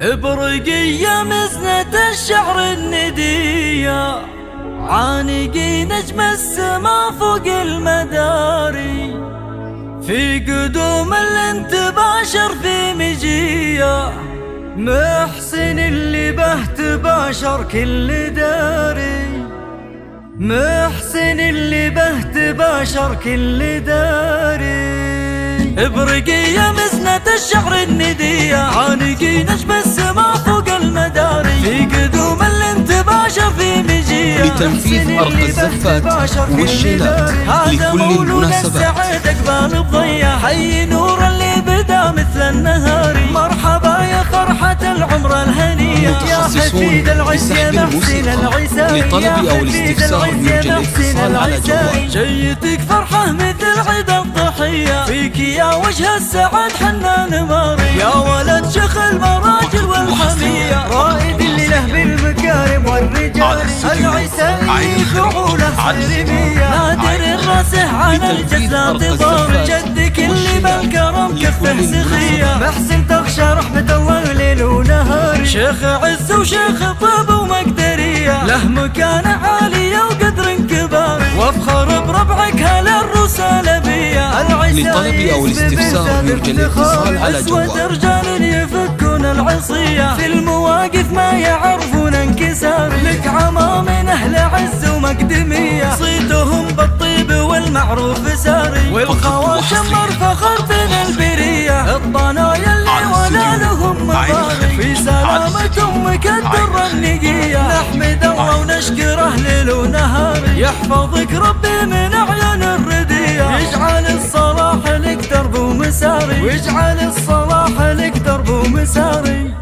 برقية مزنة الشعر الندية، عانقي نجم السما فوق المداري، في قدوم الانت باشر في مجية، محسن اللي به تباشر كل داري، محسن اللي به تباشر كل داري. برقية مزنة الشعر الندية، عانقي نجم السما فوق المداري، في قدوم الانت باشر في مجية، لتنفيذ أرق الزفات والشيلات لكل المناسبات. السعد اقبال بضية، حي نور اللي بدا مثل النهار، مرحبا يا فرحة العمر الهنية، يا حفيد العز يا محسن العساري، لطلب أو الاستفسار يرجى الاتصال على جوال. جيتك فرحة مثل عيد الضحية، فيك يا وجه السعد حنان ماري، يا ولد شيخ المراجل والحمية، رائد اللي له بالمكارم والرجال، العساري فعوله سرمية، نادر الراسه على الجزات ضار، جدك اللي بالكرم كفه سخية، محسن تخشى رحمة الله ليل ونهار، شيخ عز وشيخ طيب ومقدرية، له مكان عالي وقدر كبار، وافخر بربعك هلا الرسالة بيا، لطلب أو الاستفسار يرجى الاتصال على جوال. رجال يفكون العصية، في المواقف ما يعرفون انكسار، لك عمام من أهل عز ومقدمية، صيتهم بالطيب والمعروف ساري، والخواشم مرفخر بين البرية، الضنايا اللي ولا لهم مضاري، في سلامة أمك الدر النقية، نحمد الله ونشكره ليل ونهار، يحفظك ربي من أعين الردية، يجعل الصلاح لك درب ومساري، ويجعل الصلاح لك درب ومساري.